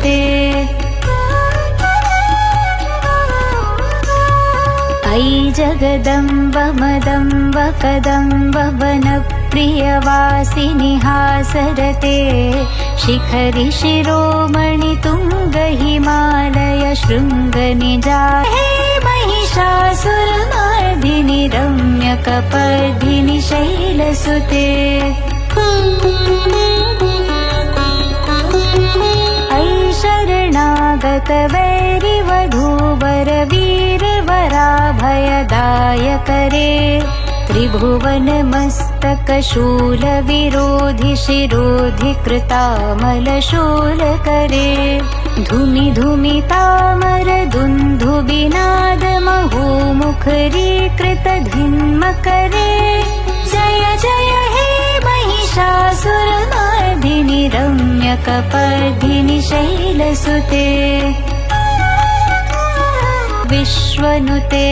सुते। अयि जगदम्ब मदम्ब कदम्ब वनप्रियवासिनि हासरते। शिखरि शिरोमणि तुंग हिमालय शृंगनिजा। हे महिषासुरमर्दिनि रम्यकपर्दिनि शैलसुते। अयि शरणागत वैरिवधूवर वीरवराभयदायकरे। त्रिभुवन मस्तक शूल विरोधि शिरोधि कृतामलशूलकरे। धूमि धूमि तामर दुन्दुभिनाद महोमुखरीकृत धिन्मकरे। जय जय हे महिषासुरमर्दिनि रम्यकपर्दिनि शैलसुते। विश्वनुते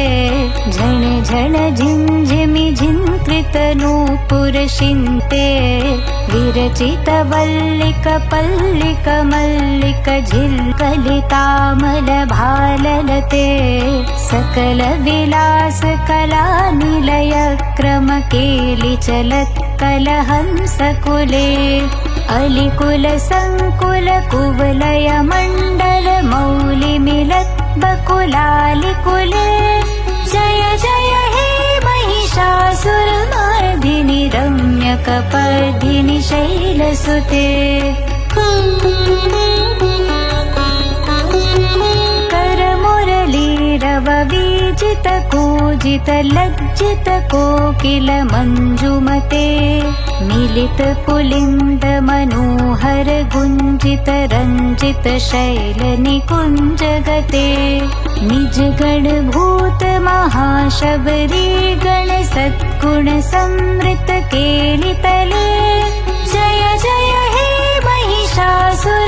झण झण झिंझिमि झिंकृत नूपुरशिन्ते। विरचित वल्लिक पल्लिक मल्लिक झिल्कलितामल भाललते। सकल विलास कला निलय क्रम केलि चलत् कलहंसकुले। अलिकुल संकुल कुवलय मण्डल मौलि मिलत् बकुलालिकुले। जय जय हे महिषासुरमर्दिनि रम्यकपर्दिनि शैलसुते। करमुरलीरववीजित कूजित लज्जित कोकिल मञ्जुमते। मिलित पुलिन्द मनोहर गुञ्जित रञ्जित शैल निकुञ्जगते। निज गण भूत महाशबरी गण सद्गुण समृत केलितले। जय जय हे महिषासुरमर्दिनि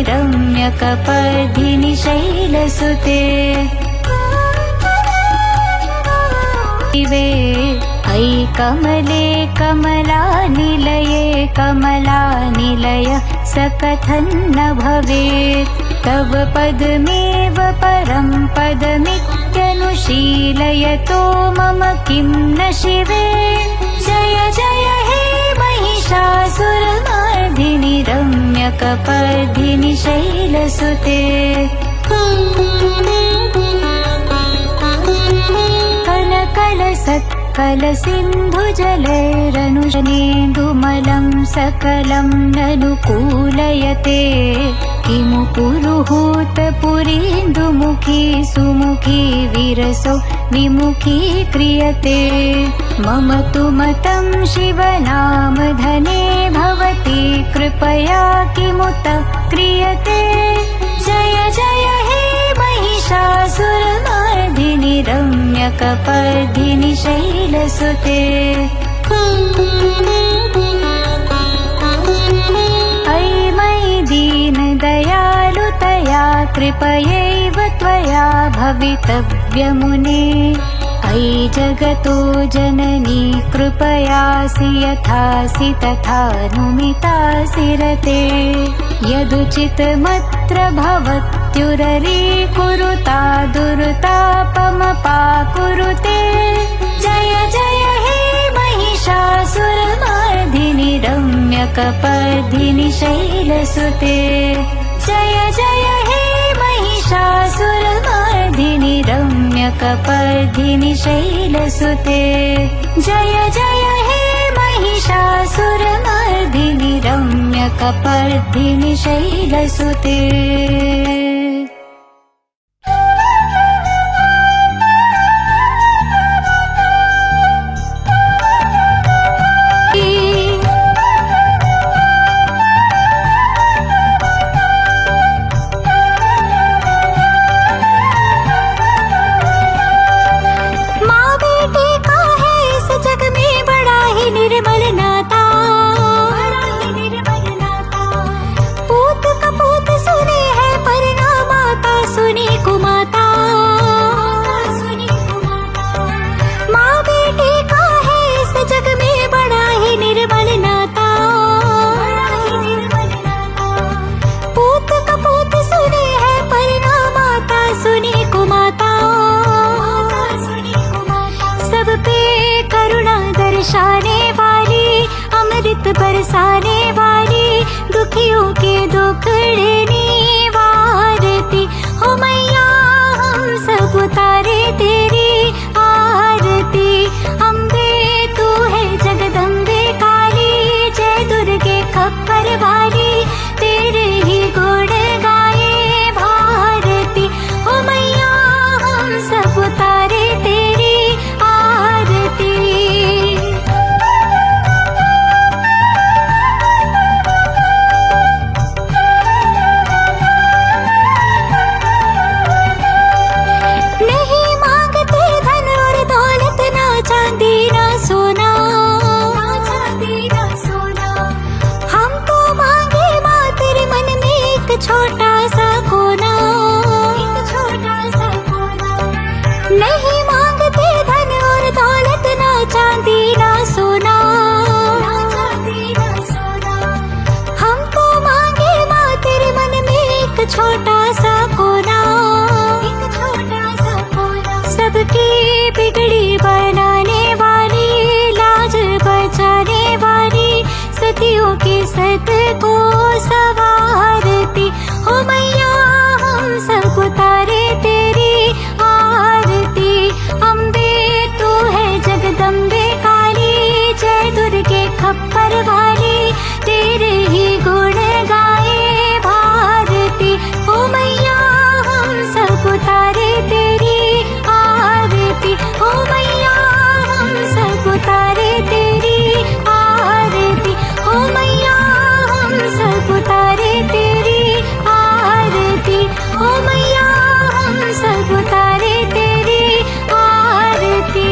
रम्यकपर्दिनि शैलसुते। अयि कमले कमलानिलये कमलानिलय सकथन्न भवेत्। तव पदमेव परं पदमित्यनुशीलयतो मम किं न शिवे। जय जय हे महिषासुरमर्दिनि रम्यकपर्दिनि शैलसुते। कलसिन्धुजलैरनुजनेन्दुमलं सकलं ननुकूलयते। किमु पुरुहूतपुरीन्दुमुखी सुमुखी विरसो विमुखी क्रियते। मम तु मतं शिवनामधने भवति कृपया किमुत क्रियते। जय जय हे महिषासुरमर्दिनि रम्यकपर्दिनि शैलसुते। अयि मयि दीनदयालुतया कृपयैव त्वया भवितव्यमुने। अयि जगतो जननी कृपयासि यथासि तथानुमितासि रते। यदुचितमत्र भवत्युररी कुरुता दुर्तापमपाकुरुते। जय जय हे महिषासुरमर्दिनि रम्यकपर्दिनि शैलसुते। जय जय हे महिषासुरमर्दिनि रम्यकपर्दिनि शैलसुते। जय जय हे महिषासुरमर्दिनि रम्यकपर्दिनि शैलसुते। पूत कपूत सुने है परिणाम। बरसाने वाली, दुखियों के दुखड़े निवारती। हो मैया हम सब उतारे तेरी आरती। अम्बे तू है जगदम्बे काली, जय दुर्गे खप्पर वाली, तेरे ही गुण गाए भारती। हो मैया हम सब उतारे तेरी आरती। नहीं मांगते धन और दौलत, ना चांदी ना सोना, ना चांदी ना सोना। हम तो मांगे माँ तेरे मन में एक छोटा सा कोना, एक छोटा सा कोना। नहीं मांगते धन और दौलत, ना चांदी ना सोना, ना चांदी ना सोना। हम तो मांगे माँ तेरे मन में एक छोटा सा कोना, एक छोटा सा कोना। सबकी बिगड़ी बनाने वाली, लाज बचाने वाली, सतियों की सत को सवारती। हो मैया हम सब उतारे तेरी आरती। अम्बे तू है जगदम्बे काली, जय दुर्गे खप्पर वाली, तेरे ही गुण गाए भारती। हो मैया हम सब उतारे तेरी आरती। हो मैया हम सब उतारे तेरी आरती। हो मैया हम सब उतारे तेरी आरती। हो मैया हम सब उतारे तेरी आरती।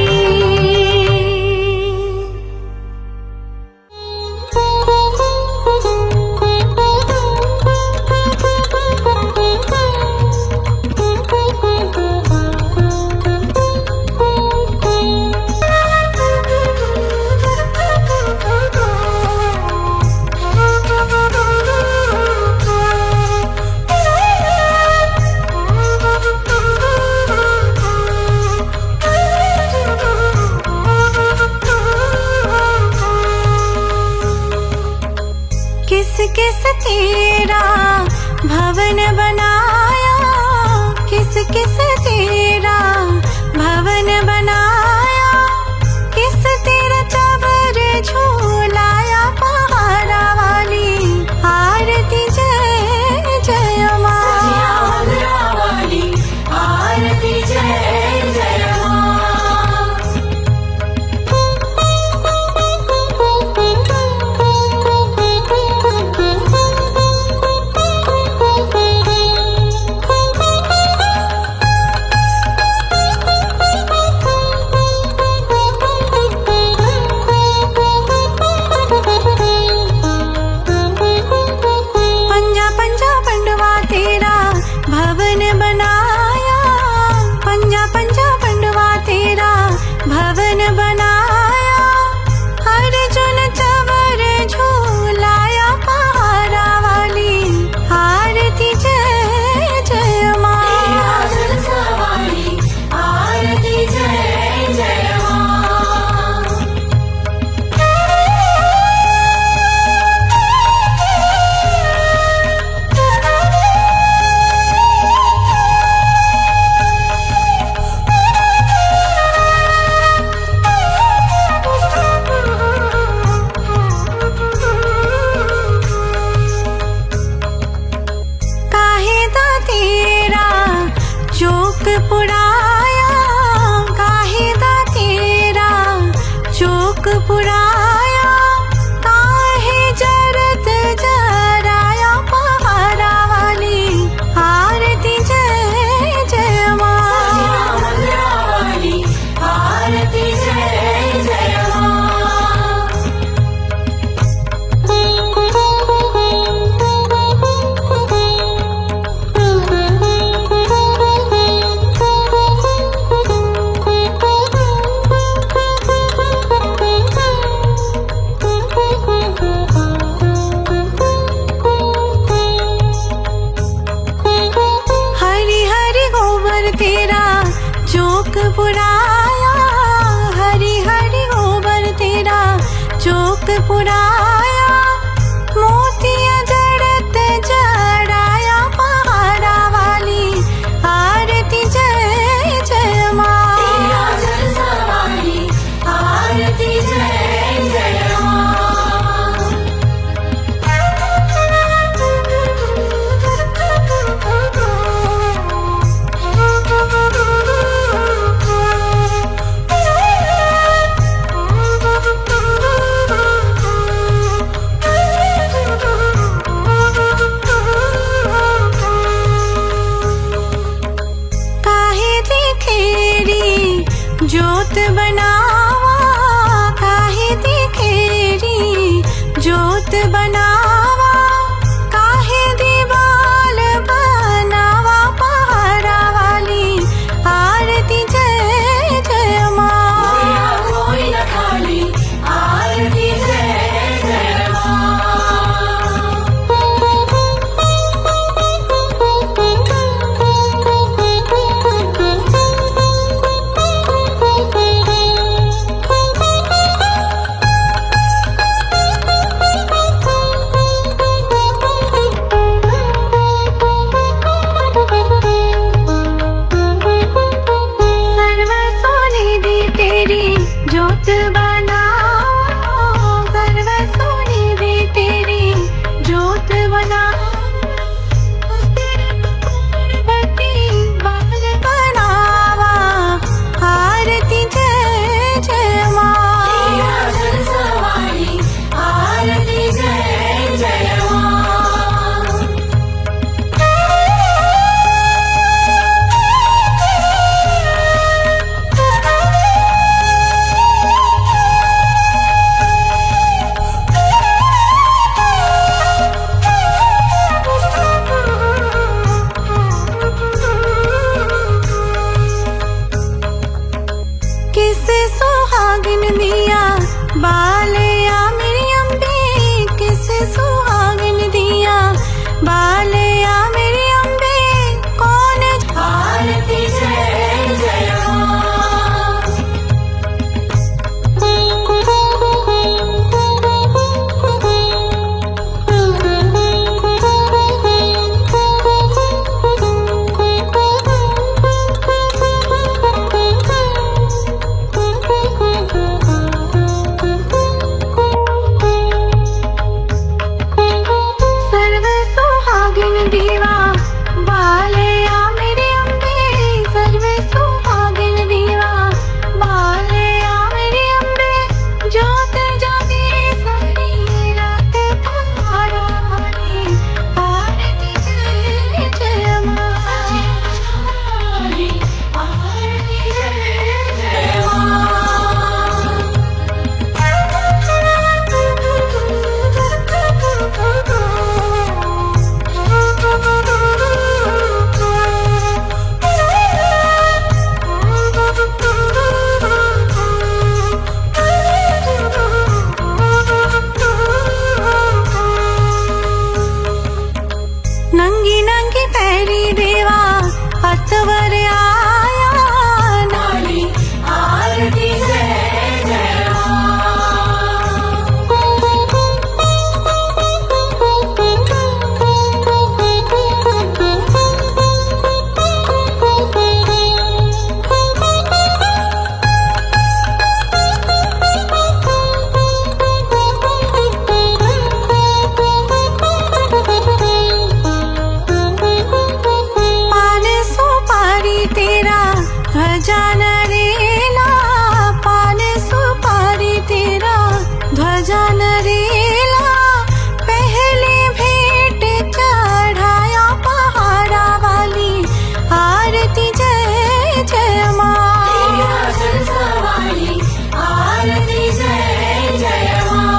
किस किस तेरा भवन बनाया, किस किस तेरा भवन बनाया, किस तेरा चवर झूलाया पहाड़ा वाली, आरती जय जय माँ। वाली आरती जय जय माँ। पुराया काहे दा तेरा चोक पुराया, काहे जरत जराया पहाड़ा वाली, आरती जय जय माँ। वाली आरती जय जय माँ। चोक पुराया, हरि हरि गोबर तेरा चोक पुराया, ज्योत बनावा काहे दिखेरी, ज्योत बनावा काहे दीवाल बनावा, पहाड़ा वाली आरती जय जय माँ। कोई न खाली आरती जय जय माँ। ज्योत बनाओ सर्व सोने दे तेरी, ज्योत बनाओ बाल बनावा आरती जय जय माँ। सवारी आरती जय जय माँ। किसे सुहागिन दिया बालया मेरी अम्बे, किसे सुहागिन दिया बालया मेरी अम्बे, कौन आरती जय जय दीवा बालया मेरी अम्बे, सर्व सुहागिन दीवा बालया मेरी अम्बे, ज्योत जागे सारी रात पहाड़ा वाली आरती जय जय माँ। आरती जय जय माँ। नंगी नंगी पैरी देवा हथवर आया, नाली आरती जय जय ध्वजा नरेला, पान सुपारी तेरा ध्वजा नरेला, पहले भेंट चढ़ाया पहाड़ा वाली आरती जय जय माँ। सवारी आरती जय जय माँ।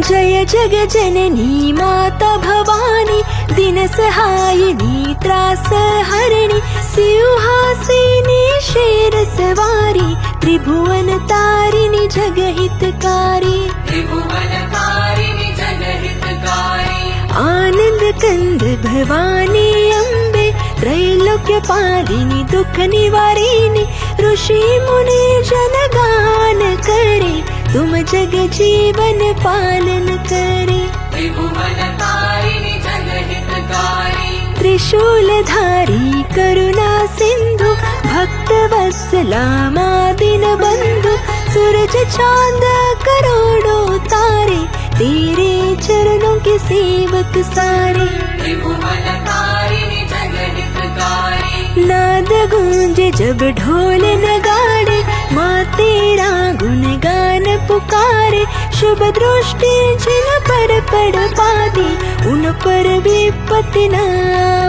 जय जग जननी माता भवानी, दिन सहायिनी त्रास हरिणी, सिंहासिनी शेर सवारी, त्रिभुवन तारिणी जगहितकारी, त्रिभुवन तारिणी जगहितकारी। आनंद कंद भवानी अम्बे, त्रैलोक्य पालिनी दुख निवारिणी, ऋषि मुनि जन गान करे, तुम जग जीवन पालन करे। त्रिभुवन तारिणी जगहितकारी, त्रिशूलधारी करुणा सिंधु, भक्त वत्सला माँ दीन बंधु, सूरज चांद करोड़ों तारे, तेरे चरणों के सेवक सारे। त्रिभुवन तारिणी जगहितकारी। नाद गूंजे जब ढोल नगाड़े, माँ तेरा गुणगान पुकारे। शुभ दृष्टि जिन पर पड़ पाती, उन पर विपत्ति न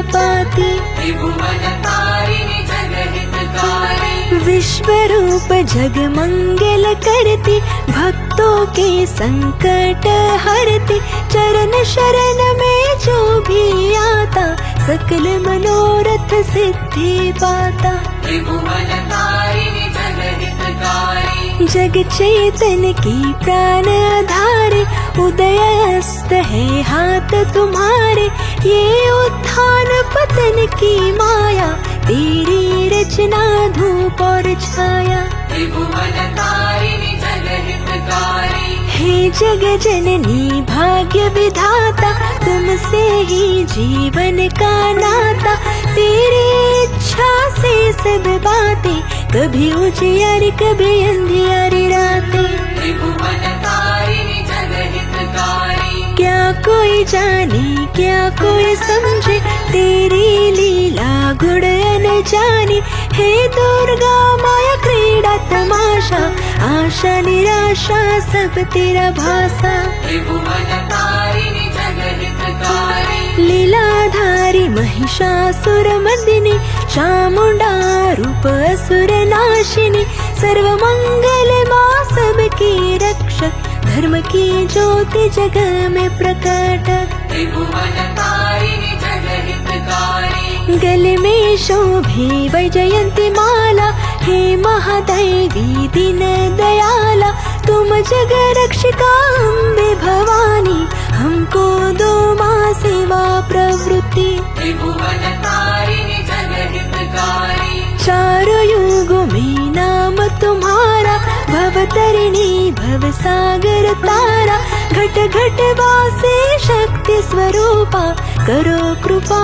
पाती। त्रिभुवनतारिणी जगहितकारी, विश्व रूप जग मंगल करती, भक्तों के संकट हरती। चरण शरण में जो भी आता, सकल मनोरथ सिद्धि पाता। त्रिभुवनतारिणी जगहितकारी, जग चेतन की प्राण आधारे, उदय अस्त है हाथ तुम्हारे। ये उत्थान पतन की माया, तेरी रचना धूप और छाया। त्रिभुवनतारिणी जगहितकारी, हे जग जननी भाग्य विधाता, तुमसे ही जीवन का नाता। तेरी इच्छा से सब बातें, कभी उजियारी कभी अंधियारी रातें। त्रिभुवनतारिणी जगहितकारी, क्या कोई जाने क्या कोई समझे, तेरी लीला गुण अनजानी। हे दुर्गा माया क्रीड़ा तमाशा, आशा निराशा सब तेरा भाषा। त्रिभुवनतारिणी जगहितकारी, लीलाधारी महिषासुर मर्दिनी, चामुंडा रूप असुर नाशिनी। सर्व मंगल माँ सबकी रक्षक, धर्म की ज्योति जग में प्रकटक। त्रिभुवनतारिणी जगहितकारी, गले में शोभे वैजयंती माला, हे महादैवी दीन दयाला। तुम जग रक्षिका अम्बे भवानी, हमको दो माँ सेवा प्रवृत्ति। त्रिभुवनतारिणी जगहितकारी, चारों युगों में नाम तुम्हारा, भवतरिणी भवसागर तारा। घट घट वासे शक्ति स्वरूपा, करो कृपा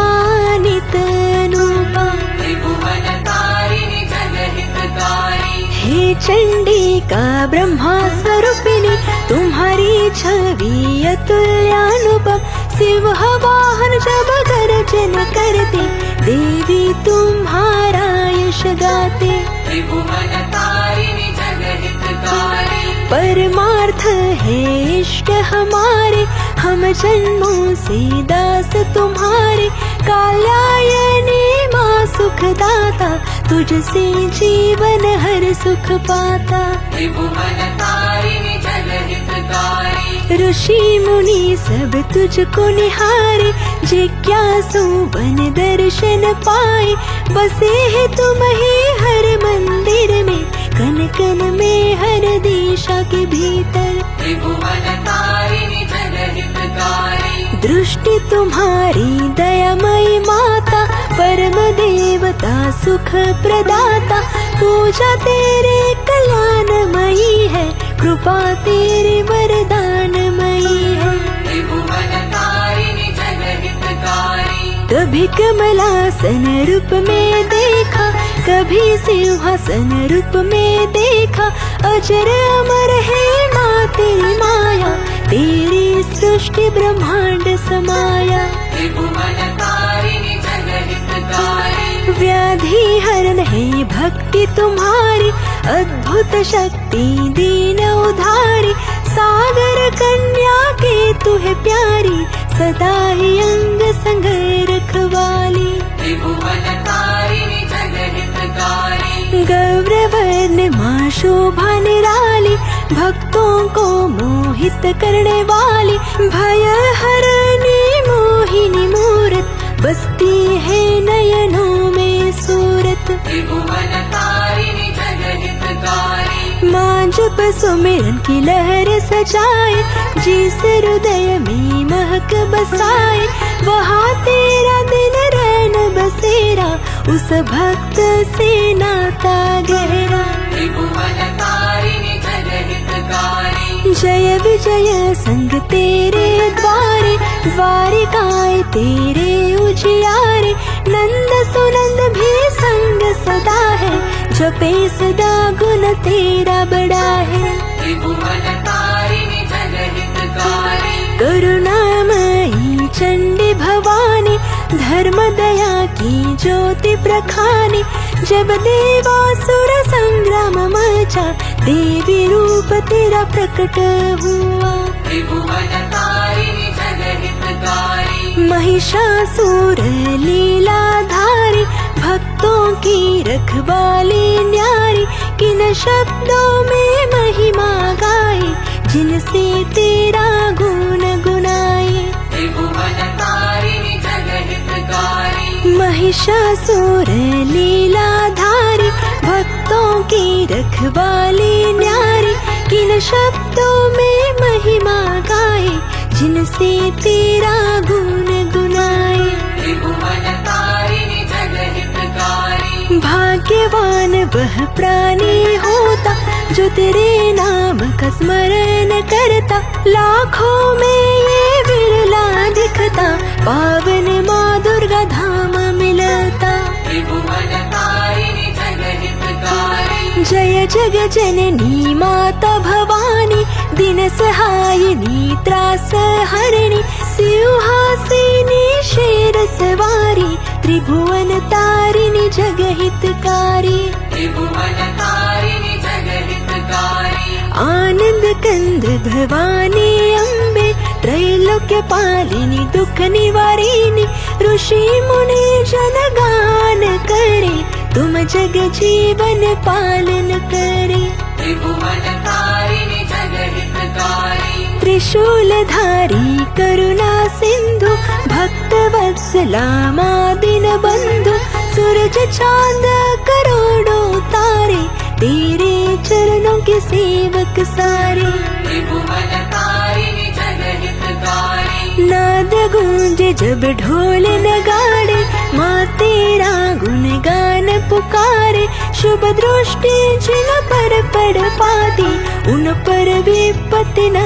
नित अनुपा। त्रिभुवनतारिणी जगहितकारी, हे चंडिका ब्रह्मा स्वरूपिणी, तुम्हारी छवि अतुल्यानुपम। शिव वाहन जब गर्जन करते, देवी तुम्हारा यश गाते। त्रिभुवनतारिणी जगहितकारी, परमार्थ है इष्ट हमारे, हम जन्मों से दास तुम्हारे। काल्यायनी माँ सुखदाता, तुझसे जीवन हर सुख पाता। त्रिभुवनतारिणी जगहितकारी, ऋषि मुनि सब तुझको निहारे, जिज्ञासु बन दर्शन पाए। बसे है तुम ही हर मंदिर में, कन कन में हर दिशा के भीतर। त्रिभुवनतारिणी जगहितकारी, दृष्टि तुम्हारी दयामयी माता, परम देवता सुख प्रदाता। पूजा तेरे कल्याणमयी है, कृपा तेरे वरदानमयी है। त्रिभुवनतारिणी जगहितकारी, कभी कमलासन रूप में देखा, कभी सिंहासन रूप में देखा। अजर अमर है माँ तेरी माया, तेरी सृष्टि ब्रह्मांड समाया। त्रिभुवनतारिणी जगहितकारी, व्याधि हरण है भक्ति तुम्हारी, अद्भुत शक्ति दीन उधारी। सागर कन्या के तू है प्यारी, सदा ही अंग संग रखवाली। त्रिभुवनतारिणी जगहितकारी, गौरवर्ण माँ शोभा निराली, भक्तों को मोहित करने वाली। भय हरणी मोहिनी मूरत, बसती है नयनों में सूरत। त्रिभुवनतारिणी जगहितकारी, माँ जप सुमिरन की लहर सजाए, जिस हृदय में महक बसाए। वहाँ तेरा दिन रैन बसेरा, उस भक्त से नाता गहरा। त्रिभुवनतारिणी जगहितकारी, जय विजय संग तेरे द्वारे, द्वारिकाए तेरे उजियारे। नंद सुनंद भी संग सदा है, जपे सदा गुण तेरा बड़ा है। त्रिभुवनतारिणी जगहितकारी, करुणामयी चंडी भवानी, धर्म दया ही ज्योति प्रखानी। जब देवासुर संग्राम मचा, देवी रूप तेरा प्रकट हुआ। त्रिभुवनतारिणि जगहितकारी, महिषासुर लीलाधारी, भक्तों की रखवाली न्यारी। किन शब्दों में महिमा गाए, जिनसे तेरा गुण गुनाए। त्रिभुवनतारिणि जगहितकारी, महिषासुर लीलाधारी, भक्तों की रखवाली न्यारी। किन शब्दों में महिमा गाए, जिनसे तेरा गुण गुनाए। त्रिभुवनतारिणि जगहितकारी, भाग्यवान वह प्राणी होता, जो तेरे नाम का स्मरण करता। लाखों में ये विरला दिखता, पावन माँ दुर्गा धाम मिलता। त्रिभुवनतारिणि जगहितकारी, जय जग जननी माता भवानी, दिन सहायिनी त्रास हरिणी। सिंहासिनी शेर सवारी, त्रिभुवन तारिणी जगहितकारी। त्रिभुवनतारिणि जगहितकारी, आनंद कंद भवानी अम्बे, त्रैलोक्य पालिनी दुख निवारिणी। ऋषि मुनि जन गान करे, तुम जग जीवन पालन करे। त्रिभुवनतारिणि जगहितकारी, त्रिशूलधारी करुणा सिंधु, भक्त वत्सला माँ दीन बंधु। सूरज चांद करोड़ों तारे, तेरे चरणों के सेवक सारे। त्रिभुवनतारिणि जगहितकारी, नाद गूंजे जब ढोल नगाड़े, माँ तेरा गुणगान पुकारे। शुभ दृष्टि जिन पर पड़ पाती, उन पर विपत्ति न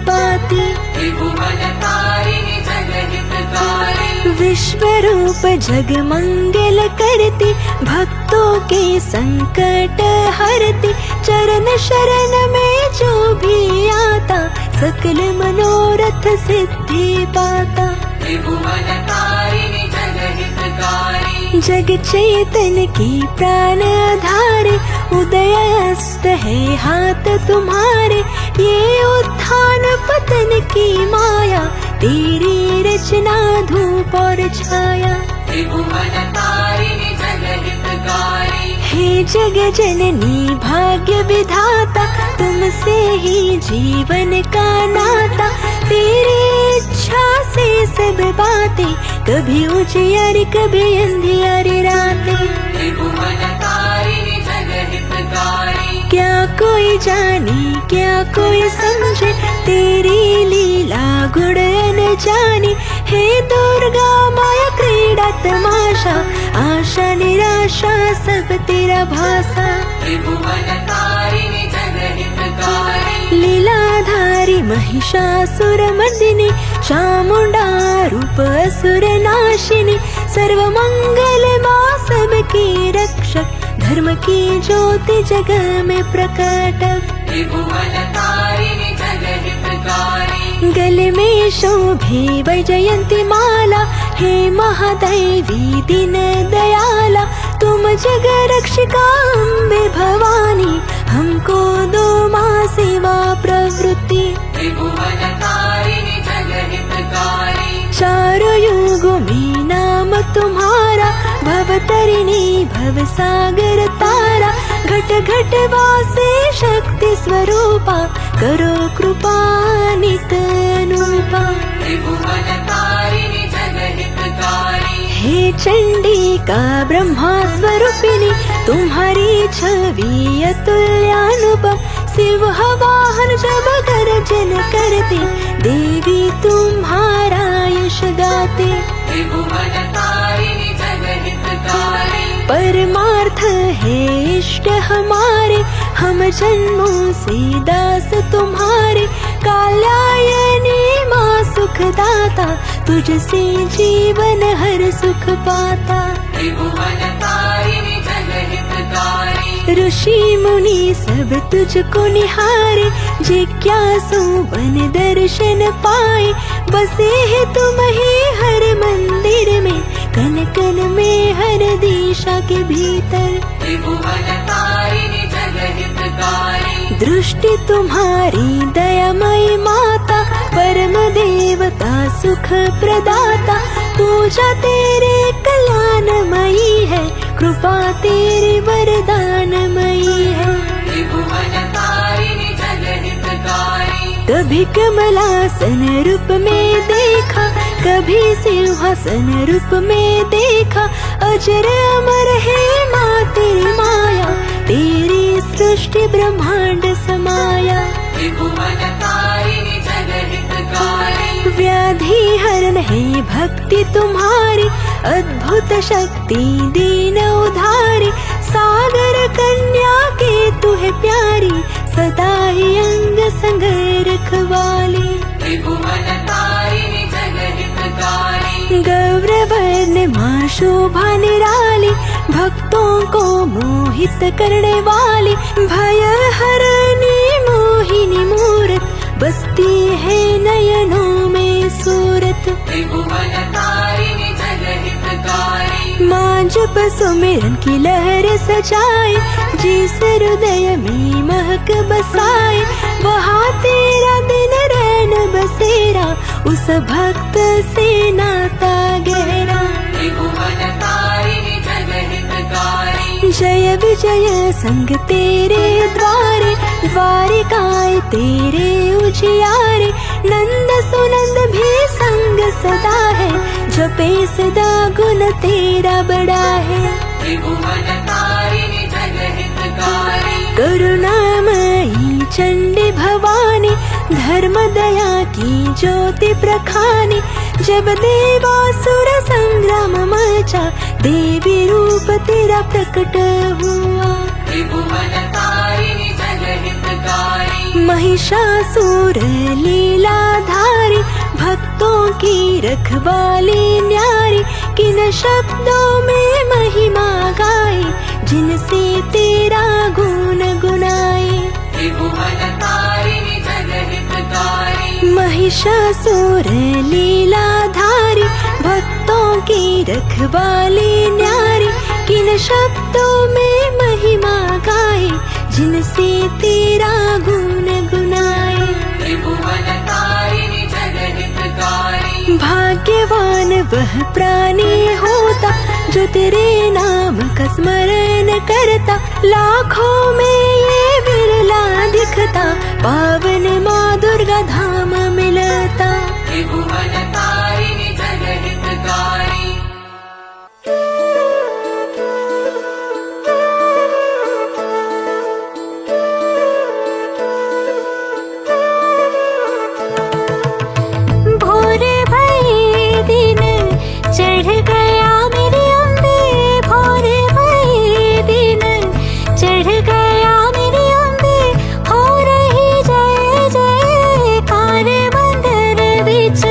पाती। त्रिभुवनतारिणि जगहितकारी, विश्व रूप जग मंगल करती, भक्तों के संकट हरती। चरण शरण में जो भी आता, सकल मनोरथ सिद्धि पाता। त्रिभुवनतारिणि जगहितकारी, जग चेतन की प्राण धारे, उदय अस्त है हाथ तुम्हारे। ये उत्थान पतन की माया, तेरी रचना धूप और छाया। त्रिभुवनतारिणि जगहितकारी, हे जग जननी भाग्य विधाता, तुमसे ही जीवन का नाता। तेरी इच्छा से सब बातें, कभी उजियारी कभी अंधियारी रातें। त्रिभुवनतारिणि जगहितकारी, क्या कोई जाने क्या कोई समझे, तेरी लीला गुण न जाने। हे दुर्गा माया क्रीड़ा तमाशा, आशा निराशा सब तेरा भाषा। त्रिभुवनतारिणि जगहितकारी, लीलाधारी महिषासुर मर्दिनी, चामुंडा रूप असुर नाशिनी। सर्व मंगल माँ सबकी रक्षक, धर्म की ज्योति जग में प्रकटक। त्रिभुवनतारिणि जगहितकारी, गले में शोभे वैजयंती माला, हे महादैवी दीन दयाला। तुम जग रक्षिका अम्बे भवानी, हमको दो माँ सेवा प्रवृत्ति। त्रिभुवनतारिणि जगहितकारी, चारों युगों में नाम तुम्हारा, भवतरिणी भवसागर तारा। घट घट वासे शक्ति स्वरूपा, करो कृपा नित अनुपा। त्रिभुवनतारिणि जगहितकारी, हे चंडिका ब्रह्मा स्वरूपिणी, तुम्हारी छवि अतुल्यानुपम। शिव वाहन जब गर्जन करते, देवी तुम्हारा यश गाते। त्रिभुवनतारिणि जगहितकारी, परमार्थ है इष्ट हमारे, हम जन्मों से दास तुम्हारे। काल्यायनी माँ सुखदाता, तुझसे जीवन हर सुख पाता। त्रिभुवनतारिणि जगहितकारी, ऋषि मुनि सब तुझको निहारे, जिज्ञासु बन दर्शन पाए। बसे है तुम ही हर मंदिर में, कन कन में हर दिशा के भीतर त्रिभुवन तारिणी जगहितकारी दृष्टि तुम्हारी दयामयी माता परम देवता सुख प्रदाता पूजा तेरे कल्याणमयी है कृपा तेरी वरदानमयी है त्रिभुवन तारिणी जगहितकारी कभी कमलासन रूप में देखा कभी सिंहासन रूप में देखा अजर अमर है माँ तेरी माया तेरी सृष्टि ब्रह्मांड समाया त्रिभुवन तारिणी जगहितकारी व्याधि हरण है भक्ति तुम्हारी अद्भुत शक्ति दीन उधारी सागर कन्या के तू है प्यारी सदा ही अंग संग रखवाली त्रिभुवन तारिणी जगहितकारी गौरवर्ण माँ शोभा निराली भक्तों को मोहित करने वाली भय हरणी मोहिनी मूरत बसती है नयनों में सूरत त्रिभुवन तारिणी जगहितकारी माँ जप सुमिरन की लहर सजाए जिस हृदय में महक बसाए वहाँ तेरा दिन रैन बसेरा उस भक्त से नाता गहरा त्रिभुवन तारिणी जगहितकारी जय विजय संग तेरे द्वारे द्वारिकाए तेरे उजियारे नंद सुनंद भी संग सदा है जपे सदा गुण तेरा बड़ा है त्रिभुवन तारिणी जगहितकारी करुणामयी चंडी भवानी धर्म दया की ज्योति प्रखानी जब देवासुर संग्राम मचा देवी रूप तेरा प्रकट हुआ त्रिभुवन तारिणी जगहितकारी महिषासुर लीलाधारी भक्तों की रखवाली न्यारी किन शब्दों में महिमा गाए जिनसे तेरा गुण गुनाए त्रिभुवन तारिणी जगहितकारी महिषासुर लीलाधारी भक्तों की रखवाली न्यारी किन शब्दों में महिमा गाए जिनसे तेरा गुण गुनाए त्रिभुवन तारिणी जगहितकारी भाग्यवान वह प्राणी होता जो तेरे नाम का स्मरण करता लाखों में ये विरला दिखता पावन माँ दुर्गा धाम मिलता त्रिभुवन तारिणी जगहितकारी भोर भई दिन चढ़ गया मेरी अम्बे भोर भई दिन चढ़ गया मेरी अम्बे हो रही जय जयकार मंदिर बिच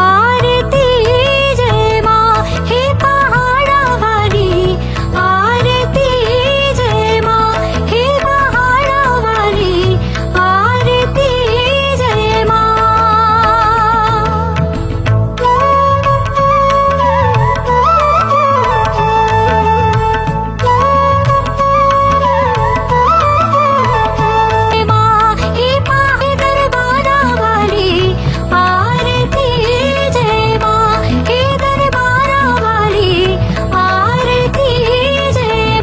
आरती जय माँ हे पहाड़ा वाली आरती जय माँ हे पहाड़ा वाली आरती जय माँ माँ हे पाहे दरबारा वाली आरती जय माँ हे दरबारा वाली आरती जय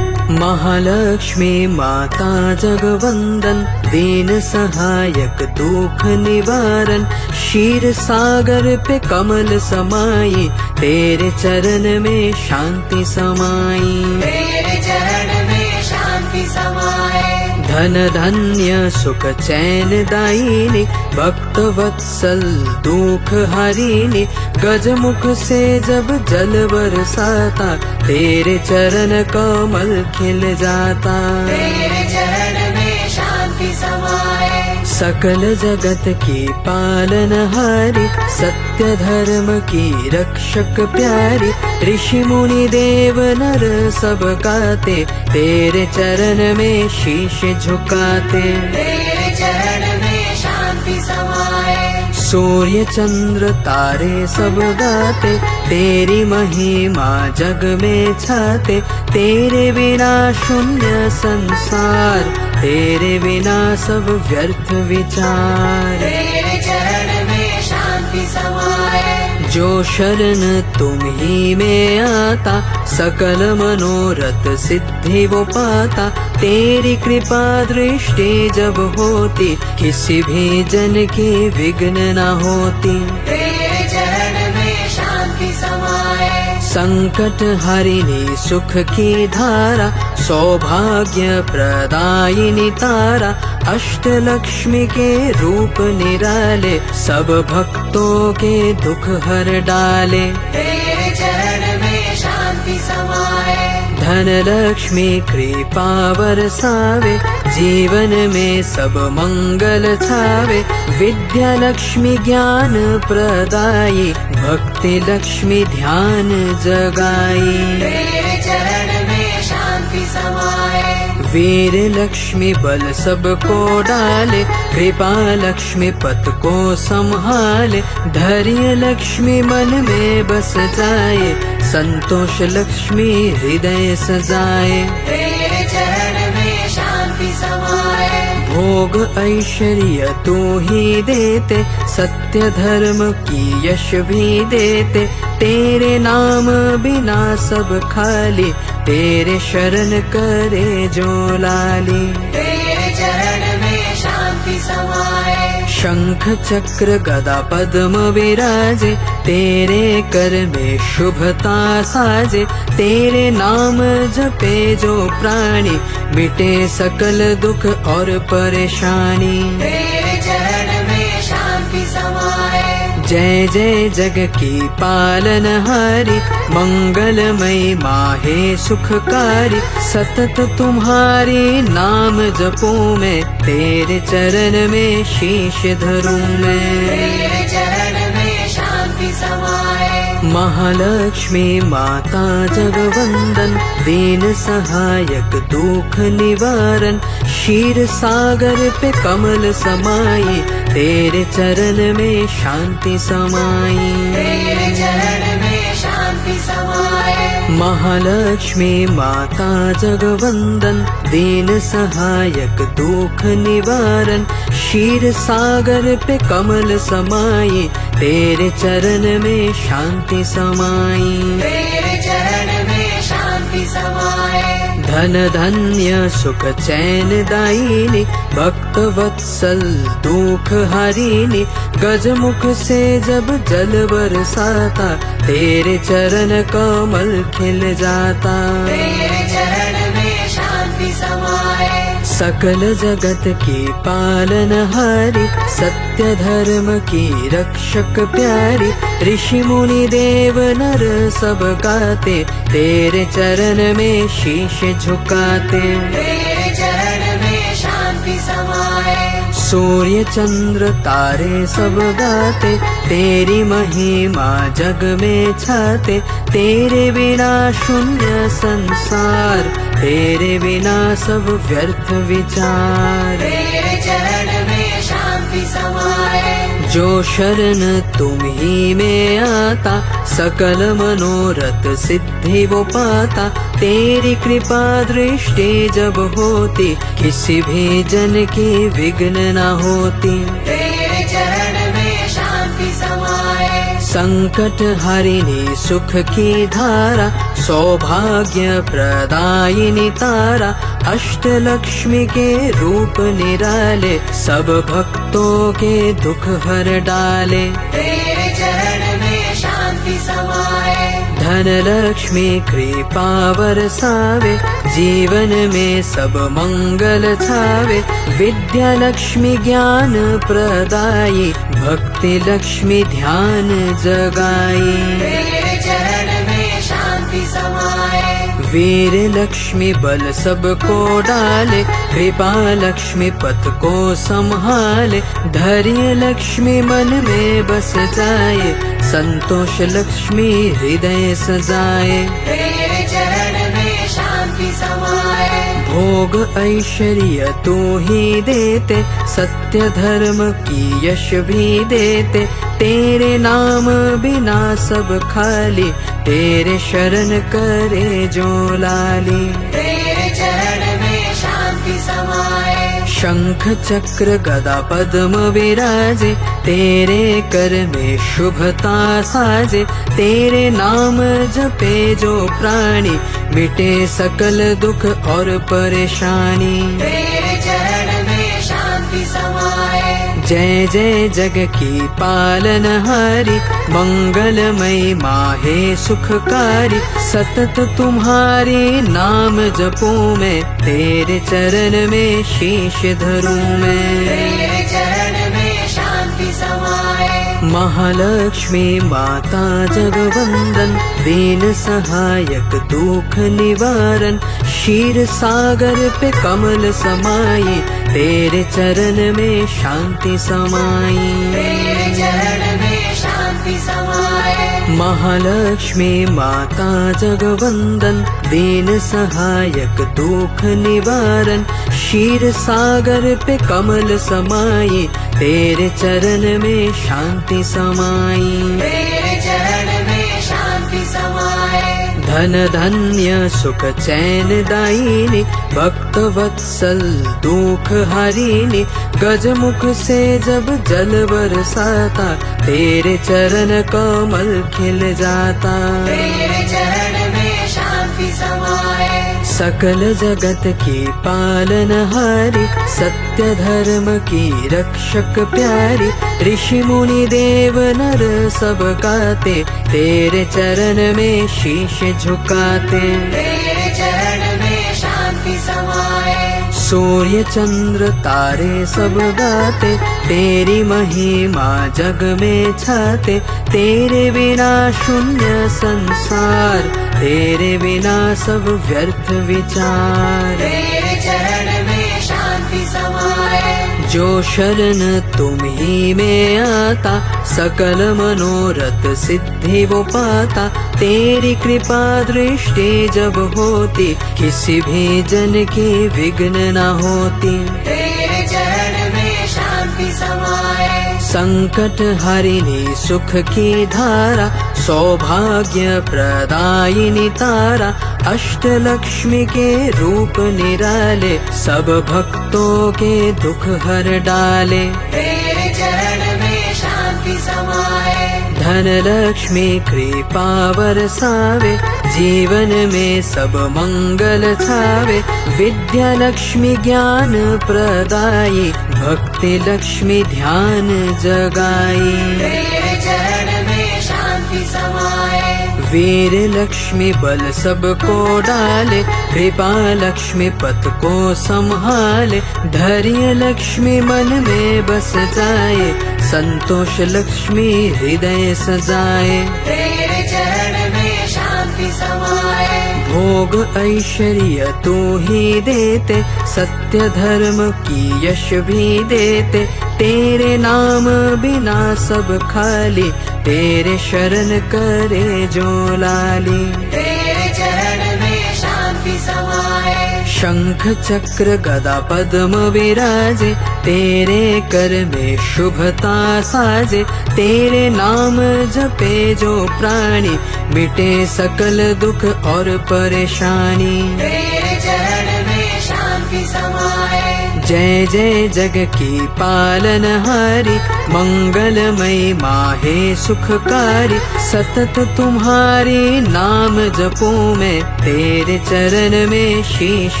महालक्ष्मी माता जगवंदन दीन सहायक दुख निवारण क्षीर सागर पे कमल समाई तेरे चरण में शांति समाई तेरे चरण में शांति समाए धन धन्य सुख चैन दायिनी भक्त वत्सल दुख हरिणी गजमुख से जब जल बरसाता तेरे चरण कमल खिल जाता तेरे चरण में शांति समाए सकल जगत की पालनहारी, सत्य धर्म की रक्षक प्यारी, ऋषि मुनि देव नर सब गाते, तेरे चरण में शीश झुकाते। तेरे चरण में शांति समाए, सूर्य चंद्र तारे सब गाते, तेरी महिमा जग में छाते, तेरे बिना शून्य संसार, तेरे बिना सब व्यर्थ विचार। तेरे चरण में शांति समाए, जो शरण तुम ही में आता, सकल मनोरथ सिद्धि वो पाता, तेरी कृपा दृष्टि जब होती, किसी भी जन की विघ्न न होती। तेरे चरण में शांति समाए, संकट हरिणी सुख की धारा, सौभाग्य प्रदायिनी तारा, अष्टलक्ष्मी के रूप निराले, सब भक्तों के दुख हर डाले। तेरे चरण में शांति समाए, धन लक्ष्मी कृपा बरसावे, जीवन में सब मंगल छावे, विद्या लक्ष्मी ज्ञान प्रदायी, भक्ति लक्ष्मी ध्यान जगाई। तेरे चरण में शांति समाए, वीर लक्ष्मी बल सबको डाले, कृपा लक्ष्मी पथ को संभाले, धैर्य लक्ष्मी मन में बस जाए, संतोष लक्ष्मी हृदय सजाए। तेरे चरण में शांति समाए, भोग ऐश्वर्य तू ही देते, सत्य धर्म की यश भी देते, तेरे नाम बिना सब खाली, तेरे शरण करे जो लाली। तेरे चरण में शांति समाए, शंख चक्र गदा पद्म विराजे, तेरे कर में शुभता साजे, तेरे नाम जपे जो प्राणी, मिटे सकल दुख और परेशानी। तेरे चरण में शांति समाए, जय जय जग की पालनहारी, मंगलमयी माहे सुखकारी, सतत तुम्हारी नाम जपूं मैं, तेरे चरण में शीश धरूं मैं। तेरे चरण में शांति समाए, महालक्ष्मी माता जगवंदन, दीन सहायक दुख निवारण, क्षीर सागर पे कमल समाई, तेरे चरण में शांति समाई। तेरे चरण में शांति समाए, महालक्ष्मी माता जगवंदन, दीन सहायक दुख निवारण, क्षीर सागर पे कमल समाई, तेरे चरण में शांति समाई। तेरे चरण में शांति समाए, धन धन्य सुख चैन दायिनी, भक्त वत्सल दुख हरिणी, गजमुख से जब जल बरसाता, तेरे चरण कमल खिल जाता। तेरे चरण में शांति समाए, सकल जगत की पालनहारी, सत्य धर्म की रक्षक प्यारी, ऋषि मुनि देव नर सब गाते, तेरे चरण में शीश झुकाते। तेरे चरण में शांति समाए, सूर्य चंद्र तारे सब गाते, तेरी महिमा जग में छाते, तेरे बिना शून्य संसार, तेरे बिना सब व्यर्थ विचार। तेरे चरण में शांति समाए, जो शरण तुम ही में आता, सकल मनोरथ सिद्धि वो पाता, तेरी कृपा दृष्टि जब होती, किसी भी जन की विघ्न न होती। तेरे चरण में शांति समाए, संकट हरिणी सुख की धारा, सौभाग्य प्रदायिनी तारा, अष्टलक्ष्मी के रूप निराले, सब भक्तों के दुख हर डाले। तेरे चरण में शांति समाए, धन लक्ष्मी कृपा बरसावे, जीवन में सब मंगल छावे, विद्या लक्ष्मी ज्ञान प्रदायी, भक्ति लक्ष्मी ध्यान जगाई। तेरे चरण में शांति समाए, वीर लक्ष्मी बल सबको डाले, कृपा लक्ष्मी पथ को संभाले। धैर्य लक्ष्मी मन में बस जाए, संतोष लक्ष्मी हृदय सजाए। तेरे चरण में शांति समाए। भोग ऐश्वर्य तू ही देते, सत्य धर्म की यश भी देते। तेरे नाम बिना सब खाली, तेरे शरण करे जो लाली। तेरे चरण में शांति समाए। शंख चक्र गदा पद्म विराजे, तेरे कर में शुभता साजे। तेरे नाम जपे जो प्राणी, मिटे सकल दुख और परेशानी। तेरे चरण में शांति समाए। जय जय जग की पालनहारी, मंगलमयी माहे सुखकारी। सतत तुम्हारी नाम जपूं मैं, तेरे चरण में शीश धरूं मैं। तेरे चरण में शांति समाए। महालक्ष्मी माता जगवंदन, दीन सहायक दुख निवारण। क्षीर सागर पे कमल समाई, तेरे चरण में शांति समाई। तेरे चरण में शांति समाए। महालक्ष्मी माता जगवंदन, दीन सहायक दुख निवारण। क्षीर सागर पे कमल समाई, तेरे चरण में शांति समाई। तेरे चरण में शांति समाए। धन धन्य सुख चैन दायिनी, भक्त वत्सल दुख हरिणी। गजमुख से जब जल बरसाता, तेरे चरण कमल खिल जाता। तेरे चरण में शांति समाए। सकल जगत की पालनहारी, सत्य धर्म की रक्षक प्यारी। ऋषि मुनि देव नर सब गाते, तेरे चरण में शीश झुकाते। तेरे चरण में शांति समाए। सूर्य चंद्र तारे सब गाते, तेरी महिमा जग में छाते। तेरे बिना शून्य संसार, तेरे बिना सब व्यर्थ विचार। तेरे चरण में शांति समाए। जो शरण तुम ही में आता, सकल मनोरथ सिद्धि वो पाता। तेरी कृपा दृष्टि जब होती, किसी भी जन की विघ्न न होती। तेरे चरण में शांति समाए। संकट हरिणी सुख की धारा, सौभाग्य प्रदायिनी तारा। अष्ट लक्ष्मी के रूप निराले, सब भक्तों के दुख हर डाले। तेरे चरण में शांति समाए। धन लक्ष्मी कृपा बरसावे, जीवन में सब मंगल छावे। विद्या लक्ष्मी ज्ञान प्रदायी, भक्ति लक्ष्मी ध्यान जगाई। तेरे चरण में शांति समाए। वीर लक्ष्मी बल सबको डाले, कृपा लक्ष्मी पथ को संभाले। धैर्य लक्ष्मी मन में बस जाए, संतोष लक्ष्मी हृदय सजाए। तेरे चरण में शांति समाए। भोग ऐश्वर्य तू ही देते, सत्य धर्म की यश भी देते। तेरे नाम बिना सब खाली, तेरे शरण करे जो लाली। तेरे चरण में शांति समाए। शंख चक्र गदा पद्म विराजे, तेरे कर में शुभता साजे। तेरे नाम जपे जो प्राणी, मिटे सकल दुख और परेशानी। तेरे चरण में शांति समाए। जय जय जग की पालनहारी, मंगलमयी माहे सुखकारी। सतत तुम्हारी नाम जपूं मैं, तेरे चरण में शीश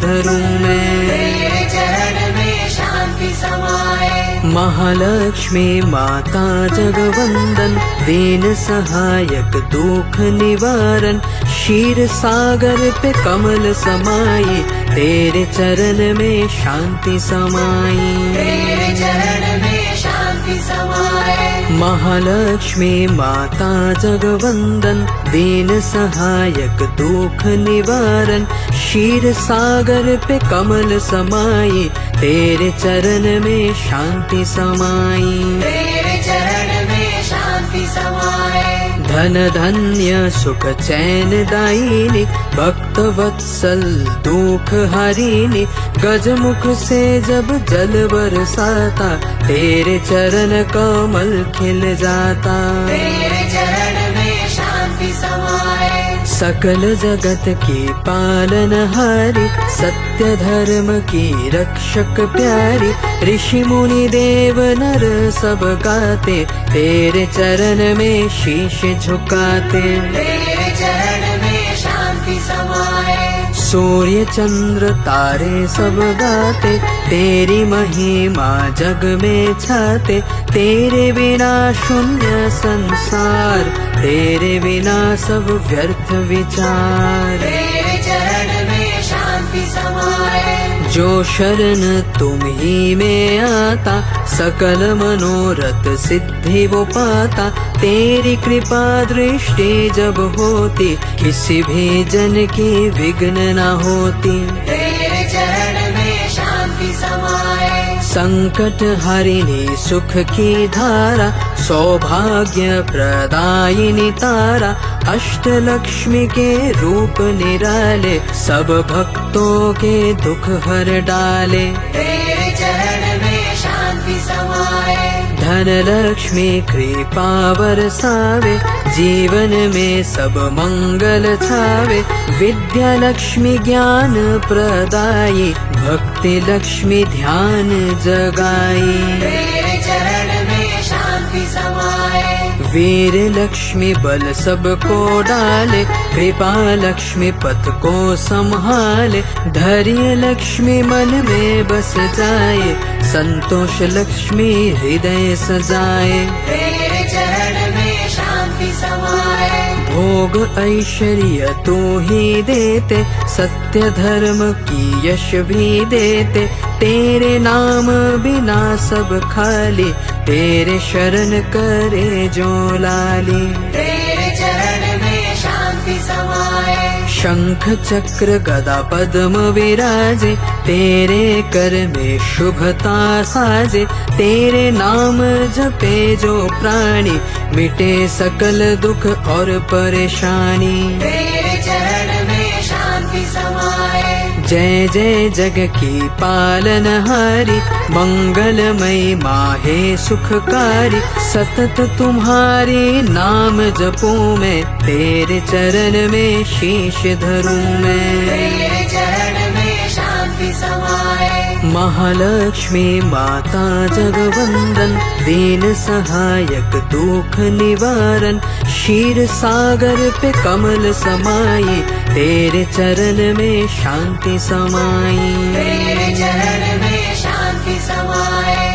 धरूं मैं। तेरे चरण में शांति समाए। महालक्ष्मी माता जगवंदन, दीन सहायक दुख निवारण। क्षीर सागर पे कमल समाई, तेरे चरण में शांति समाई। तेरे चरण में शांति समाए। महालक्ष्मी माता जगवंदन, दीन सहायक दुख निवारण, क्षीर सागर पे कमल समाई, तेरे चरण में शांति समाई। तेरे चरण में शांति समाए। धन धन्य सुख चैन दायिनी, भक्त वत्सल दुख हरिनी, गजमुख से जब जल बरसाता, तेरे चरण कमल खिल जाता। तेरे चरण में शांति समाए। सकल जगत की पालनहारी, सत्य धर्म की रक्षक प्यारी, ऋषि मुनि देव नर सब गाते, तेरे चरण में शीश झुकाते। तेरे चरण में शांति समाए। सूर्य चंद्र तारे सब गाते, तेरी महिमा जग में छाते, तेरे बिना शून्य संसार, तेरे बिना सब व्यर्थ विचार। तेरे चरण में शांति समाए। जो शरण तुम ही में आता, सकल मनोरथ सिद्धि वो पाता, तेरी कृपा दृष्टि जब होती, किसी भी जन की विघ्न न होती। तेरे चरण में शांति समाए। संकट हरिणी सुख की धारा, सौभाग्य प्रदायिनी तारा, अष्टलक्ष्मी के रूप निराले, सब भक्तों के दुख हर डाले। तेरे चरण में शांति समाए। धन लक्ष्मी कृपा बरसावे, जीवन में सब मंगल छावे, विद्या लक्ष्मी ज्ञान प्रदायी, भक्ति लक्ष्मी ध्यान जगाई। तेरे चरण में शांति समाए। वीर लक्ष्मी बल सबको डाले, कृपा लक्ष्मी पथ को संभाले, धैर्य लक्ष्मी मन में बस जाए, संतोष लक्ष्मी हृदय सजाए। तेरे चरण में शांति समाए। भोग ऐश्वर्य तू ही देते, सत्य धर्म की यश भी देते, तेरे नाम बिना सब खाली, तेरे शरण करे जो लाली। तेरे चरण में शांति समाए। शंख चक्र गदा पद्म विराजे, तेरे कर में शुभता साजे, तेरे नाम जपे जो प्राणी, मिटे सकल दुख और परेशानी। तेरे चरण में शांति समाए। जय जय जग की पालनहारी, मंगलमयी माहे सुखकारी, सतत तुम्हारे नाम जपूं मैं, तेरे चरण में शीश धरूं मैं। तेरे चरण में शांति समाए। महालक्ष्मी माता जगवंदन, दीन सहायक दुख निवारण, क्षीर सागर पे कमल समाई, तेरे चरण में शांति समाई। तेरे चरण में शांति समाए।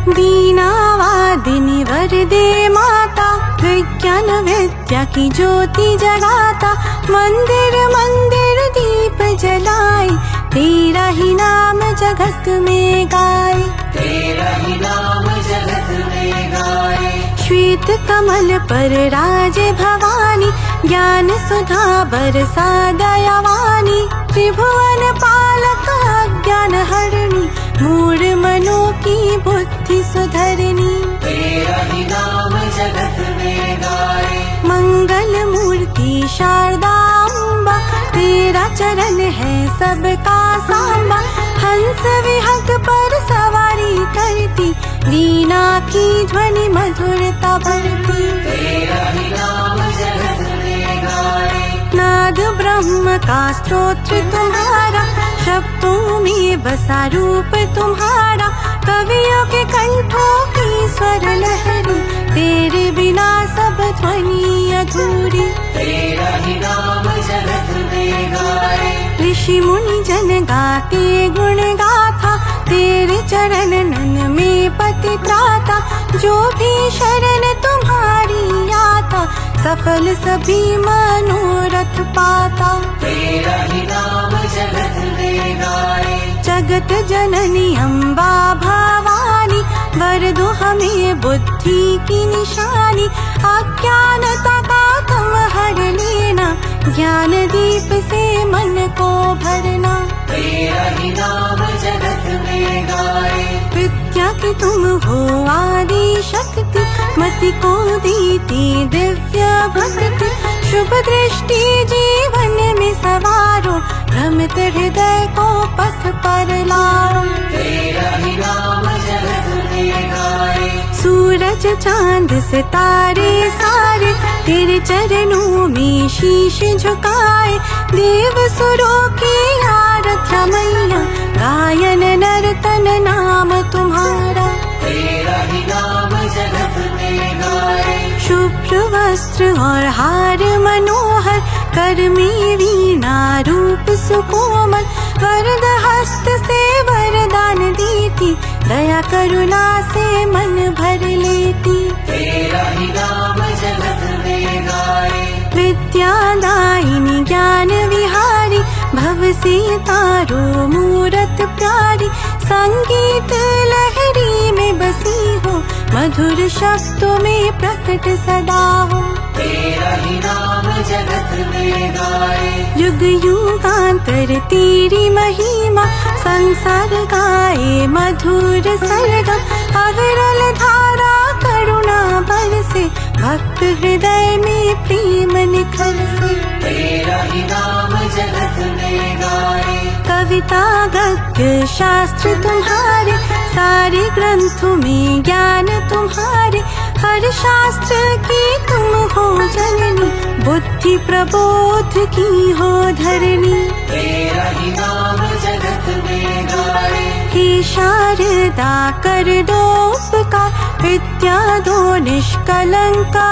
वीणावादिनी वरदे माता, विज्ञान विद्या की ज्योति जगाता, मंदिर मंदिर दीप जलाए, तेरा ही नाम जगत में गाए। तेरा ही नाम जगत में गाए। श्वेत कमल पर राजे भवानी, ज्ञान सुधा बरसा दयावानी, त्रिभुवन पालक अज्ञान हरणी, मूढ़ मनों की बुद्धि सुधरनी। तेरा ही नाम जगत में गाए। मंगल मूर्ति शारदा अम्बा, तेरा चरण है सबका सांबा, हंस विहंग पर सवारी करती, वीणा की ध्वनि मधुरता भरती। तेरा ही नाम जगत में गाए। नाद ब्रह्म का स्तोत्र तुम्हारा, शब्दों में बसा रूप तुम्हारा, कवियों के कंठों की स्वर लहरी, तेरे बिना सब ध्वनि अधूरी। तेरा ही नाम जगत में गाए। ऋषि मुनि जन गाते गुण गाथा, तेरे चरणन में पति त्राता, जो भी शरण तुम्हारी आता, सफल सभी मनोरथ पाता। तेरा ही नाम जगत में गाए, जगत जननी अम्बा भवानी, वर दो हमें बुद्धि की निशानी। अज्ञानता का तुम हर लेना, ज्ञान दीप से मन को भरना। तेरा ही नाम जगत में गाए, विद्या की तुम हो आदि शक्ति, मति को दीती दिव्य भक्ति। शुभ दृष्टि जीवन में सवारो, भ्रमित हृदय को पथ पर लाओ। तेरा ही नाम जगत में गाए, सूरज चांद सितारे सारे, तेरे चरणों में शीश झुकाए। देव सुरों की आराध्या मैया, गायन नर्तन नाम तुम्हारा। तेरा ही नाम जगत में गाए, शुभ्र वस्त्र और हार मनोहर, कर में वीणा रूप सुकोमल। वरद हस्त से वरदान देती, दया करुणा से मन भर लेती। तेरा ही नाम जगत में गाए, विद्यादायिनी ज्ञान विहारी, भव से तारो मूरत प्यारी। संगीत लहरी में बसी हो, मधुर शब्दों में प्रकट सदा हो। तेरा ही नाम जगत में गाए, युग युगांतर तेरी महिमा, संसार गाए मधुर सरगम। अविरल धारा करुणा बरसे, भक्त हृदय में प्रेम निखर से। तेरा ही नाम जगत में गाए, कविता गद्य शास्त्र तुम्हारे, सारे ग्रंथों में ज्ञान तुम्हारे। हर शास्त्र की तुम हो जननी, बुद्धि प्रबोध की हो धरणी। तेरा ही नाम जगत में गाए, हे शारदा कर दो उपकार, विद्या दो निष्कलंका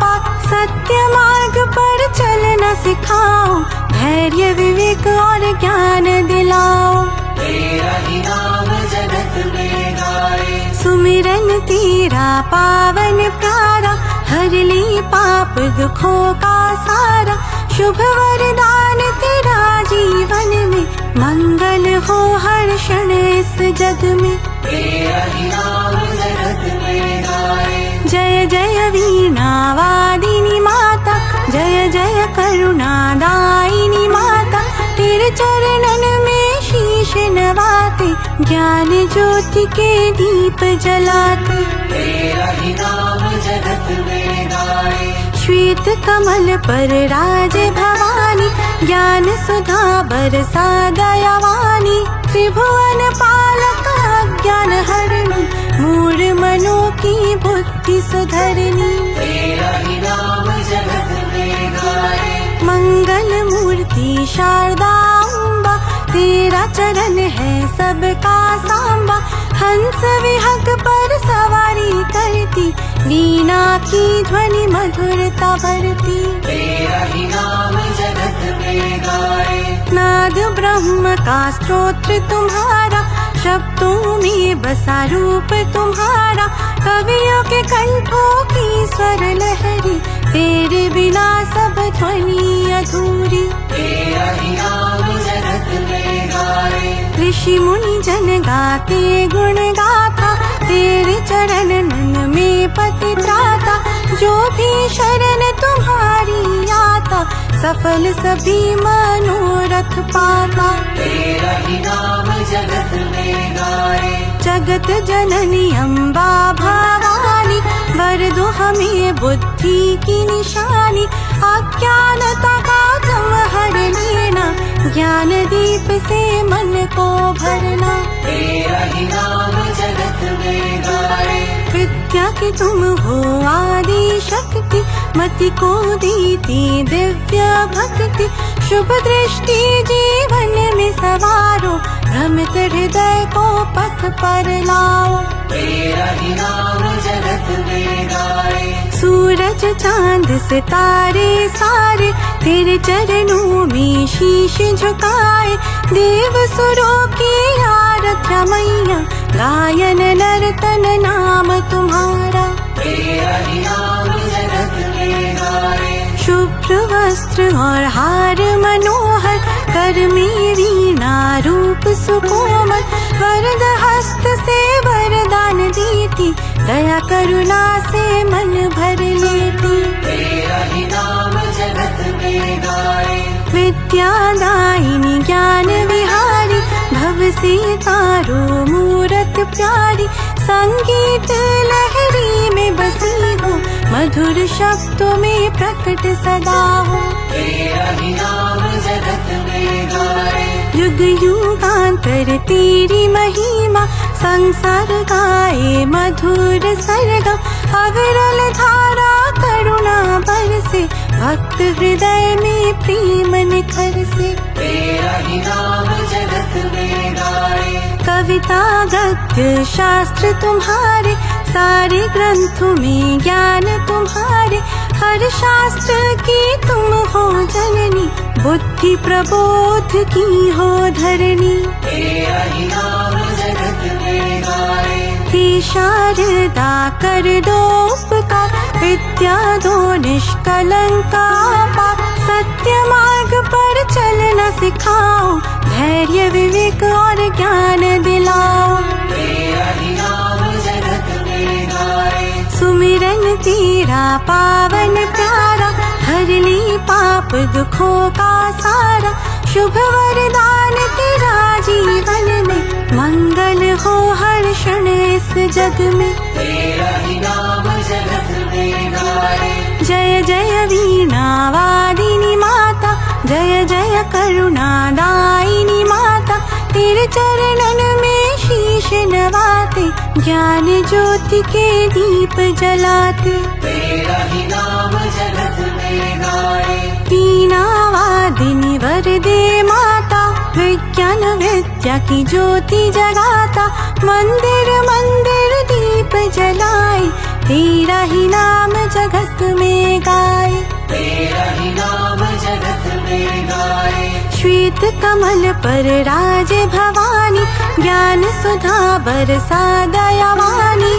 पार। सत्य मार्ग पर चलना सिखाओ, धैर्य विवेक और ज्ञान दिलाओ। तेरा ही नाम जगत में गाए, सुमिरन तेरा पावन प्यारा, हर ले पाप दुखों का सारा। शुभ वरदान तेरा जीवन में, मंगल हो हर क्षण इस जग में। तेरा ही नाम जगत में गाए, जय जय वीणा वादिनी माता, जय जय करुणा दायिनी माता। तेरे चरणन में शीश नवाते, ज्ञान ज्योति के दीप जलाते। तेरा ही नाम जगत में गाए, श्वेत कमल पर राज भवानी, ज्ञान सुधा बरसा दयावानी। त्रिभुवन पालक अज्ञान हरणी, मूढ़ मनों की बुद्धि सुधरनी। तेरा ही नाम जगत में गाए, मंगल मूर्ति शारदा अम्बा, तेरा चरण है सबका सांबा। हंस विहग पर सवारी करती, वीणा की ध्वनि मधुरता भरती। तेरा ही नाम जगत में गाए, नाद ब्रह्म का स्तोत्र तुम्हारा, शब्दों में बसा रूप तुम्हारा। कवियों के कंठों की स्वर लहरी, तेरे बिना सब ध्वनि अधूरी। तेरा ही नाम जगत में गाए, ऋषि मुनि जन गाते गुण गाथा, तेरे चरणन में पति त्राता। जो भी शरण तुम्हारी आता, सफल सभी मनोरथ पाता। तेरा ही नाम जगत में गाए, जगत जननी अम्बा भवानी, वर दो हमें बुद्धि की निशानी। अज्ञानता का तुम हर लेना, ज्ञान दीप से मन को भरना। तेरा ही नाम जगत में गाए, विद्या की तुम हो आदि शक्ति, मति को दीती दिव्य भक्ति। शुभ दृष्टि जीवन में सवारो, भ्रमित हृदय को पथ पर लाओ। तेरा ही नाम जगत में गाए, सूरज चांद सितारे सारे, तेरे चरणों में शीश झुकाए। देव सुरों की आराध्या मैया, गायन नर्तन नाम तुम्हारा। तेरा ही नाम जगत में गाए। शुभ्र वस्त्र और हार मनोहर, कर में वीणा रूप सुकोमल। वरद हस्त से वरदान देती, दया करुणा से मन भर लेती। तेरा ही नाम जगत में गाए। विद्यादायिनी ज्ञान विहारी, भव से तारो मूरत प्यारी। संगीत लहरी में बसी हो, मधुर शब्दों में प्रकट सदा हो। तेरा ही नाम जगत में गाए। युग युगांतर तेरी महिमा, संसार गाए मधुर सरगम। अविरल धारा करुणा बरसे, भक्त हृदय में प्रेम निखर से। तेरा ही नाम जगत में गाए। कविता गद्य शास्त्र तुम्हारे, सारे ग्रंथों में ज्ञान तुम्हारे। हर शास्त्र की तुम हो जननी, बुद्धि प्रबोध की हो धरणी। तेरा ही नाम जगत में गाए। हे शारदा कर दो उपकार, विद्या दो निष्कलंका पार। सत्य मार्ग पर चलना सिखाओ, धैर्य विवेक और ज्ञान दिलाओ। तेरा ही नाम जगत में गाए। सुमिरन तेरा पावन प्यारा, हर ली पाप दुखों का सारा। शुभ वरदान तेरा जीवन में, मंगल हो हर क्षण इस जग में। तेरा ही नाम जगत में गाए। जय जय वीणा वादिनी माता, जय जय करुणा दायिनी माता। तेरे चरणन में शीश नवाते, ज्ञान ज्योति के दीप जलाते। तेरा ही नाम जगत में गाए। वीणा वादिनी वरदे माता, विज्ञान विद्या की ज्योति जगाता। मंदिर मंदिर दीप जलाए, तेरा ही नाम जगत में गाए। तेरा ही नाम जगत में गाए। श्वेत कमल पर राजे भवानी, ज्ञान सुधा बरसा दयावानी।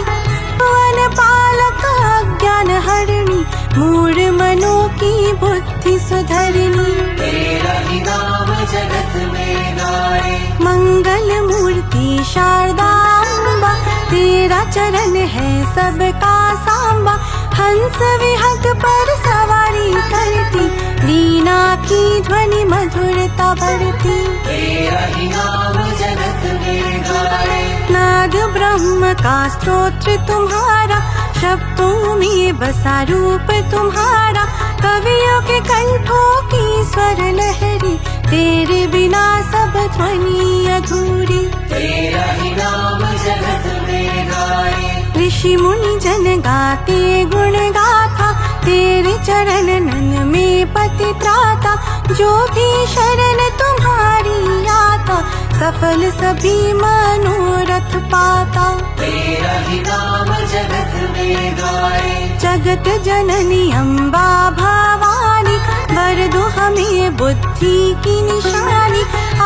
वन पालक अज्ञान हरणी, मूढ़ मनों की बुद्धि सुधरनी। तेरा ही नाम जगत में गाए। मंगल मूर्ति शारदा अम्बा, तेरा चरण है सबका सांबा। हंस विहग पर सवारी करती, वीणा की ध्वनि मधुरता बढ़ती। तेरा ही नाम जगत में गाए। नाद ब्रह्म का स्तोत्र तुम्हारा, शब्दों में बसा रूप तुम्हारा। कवियों के कंठों की स्वर लहरी, तेरे बिना सब ध्वनि अधूरी। तेरा ही नाम जगत में गाए। ऋषि मुनि जन गाते गुण गाथा, तेरे चरणन में पतित राता। जो भी शरण तुम्हारी आता, सफल सभी मनोरथ पाता। तेरा ही नाम जगत में गाए। जगत जननी अम्बा भवानी, वर दो हमें बुद्धि की निशानी।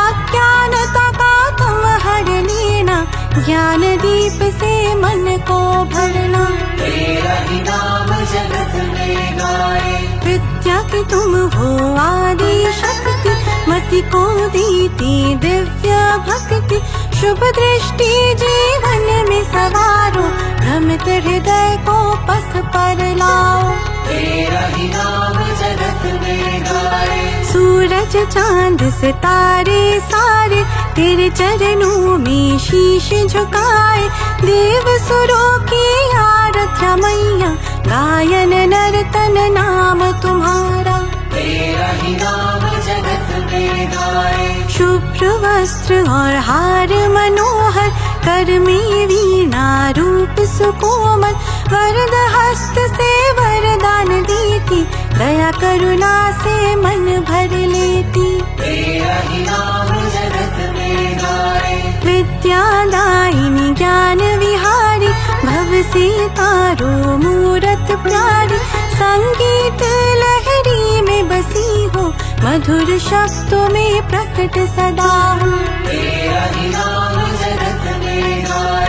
अज्ञानता का तुम हर लेना, ज्ञान दीप से मन को भरना। तेरा ही नाम जगत में गाए। विद्या की तुम हो आदि शक्ति, मति को देती दिव्य भक्ति। शुभ दृष्टि जीवन में सवारो, भ्रमित हृदय को पथ पर लाओ। तेरा ही नाम जगत में गाए। सूरज चांद सितारे सारे, तेरे चरणों में शीश झुकाए। देव सुरों की आराध्या मैया, गायन नर्तन नाम तुम्हारा। तेरा ही नाम जगत में गाए। शुभ्र वस्त्र और हार मनोहर, कर में वीणा रूप सुकोमल। वरद हस्त से वरदान देती, दया करुणा से मन भर लेती। तेरा ही नाम जगत में गाए। विद्यादायिनी ज्ञान विहारी, भव से तारो मूरत प्यारी। संगीत लहरी में बसी हो, मधुर शब्दों में प्रकट सदा हो। तेरा ही नाम जगत में गाए।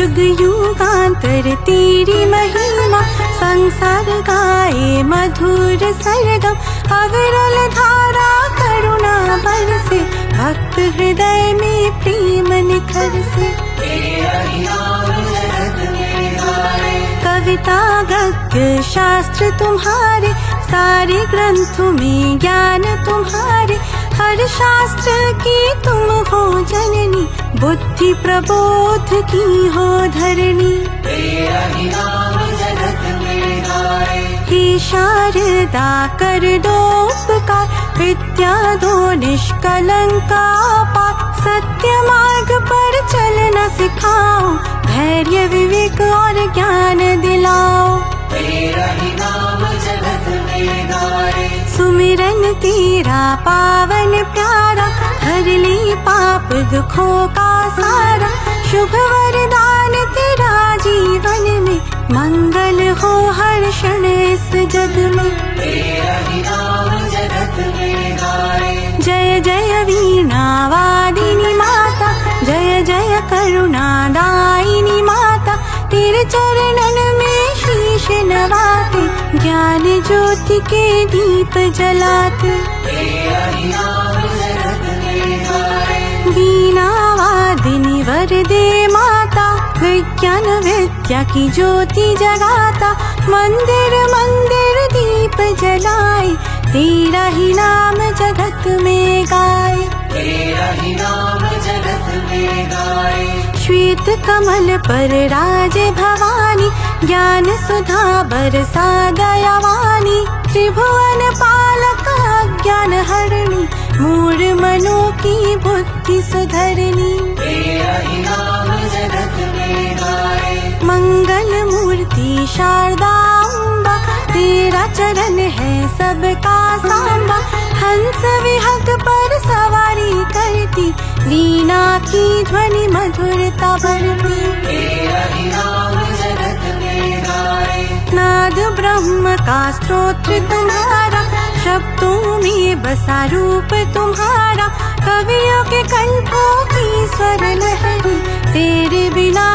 युग युगांतर तेरी महिमा, संसार गाए मधुर सरगम। अविरल धारा करुणा बरसे, भक्त हृदय में प्रेम निखर से। तेरा ही नाम जगत में गाए, कविता गद्य शास्त्र तुम्हारे, सारे ग्रंथों में ज्ञान तुम्हारे। हर शास्त्र की तुम हो जननी, बुद्धि प्रबोध की हो धरणी। तेरा ही नाम जगत में गाए, हे शारदा कर दो उपकार, विद्या दो निष्कलंका पार। सत्य मार्ग पर चलना सिखाओ, धैर्य विवेक और ज्ञान दिलाओ। तेरा ही नाम जगत में गाए, सुमिरन तेरा पावन प्यारा, हर ली पाप दुखों का सारा। शुभ वरदान तेरा जीवन में, मंगल हो हर क्षण इस जग में। तेरा ही नाम जगत में गाए, जय जय वीणा वादिनी माता, जय जय करुणा दायिनी माता। तेरे चरणन में शीश नवाते, ज्ञान ज्योति के दीप जलाते। तेरा ही नाम जगत में गाए, वीणा वादिनी वरदे माता, विज्ञान विद्या की ज्योति जगाता। मंदिर मंदिर दीप जलाए, तेरा ही नाम जगत में गाए। तेरा ही नाम जगत में गाए, श्वेत कमल पर राजे भवानी, ज्ञान सुधा बरसा दयावानी। त्रिभुवन पालक अज्ञान हरणी, मूढ़ मनों की बुद्धि सुधरनी। तेरा ही नाम जगत में गाए, मंगल मूर्ति शारदा अम्बा, तेरा चरण है सबका सांबा। हंस विहग पर सवारी करती, वीणा की ध्वनि मधुरता भरती। तेरा ही नाम जगत में गाए, नाद ब्रह्म का स्तोत्र तुम्हारा, शब्दों में बसा रूप तुम्हारा। कवियों के कंठों की स्वर लहरी, तेरे बिना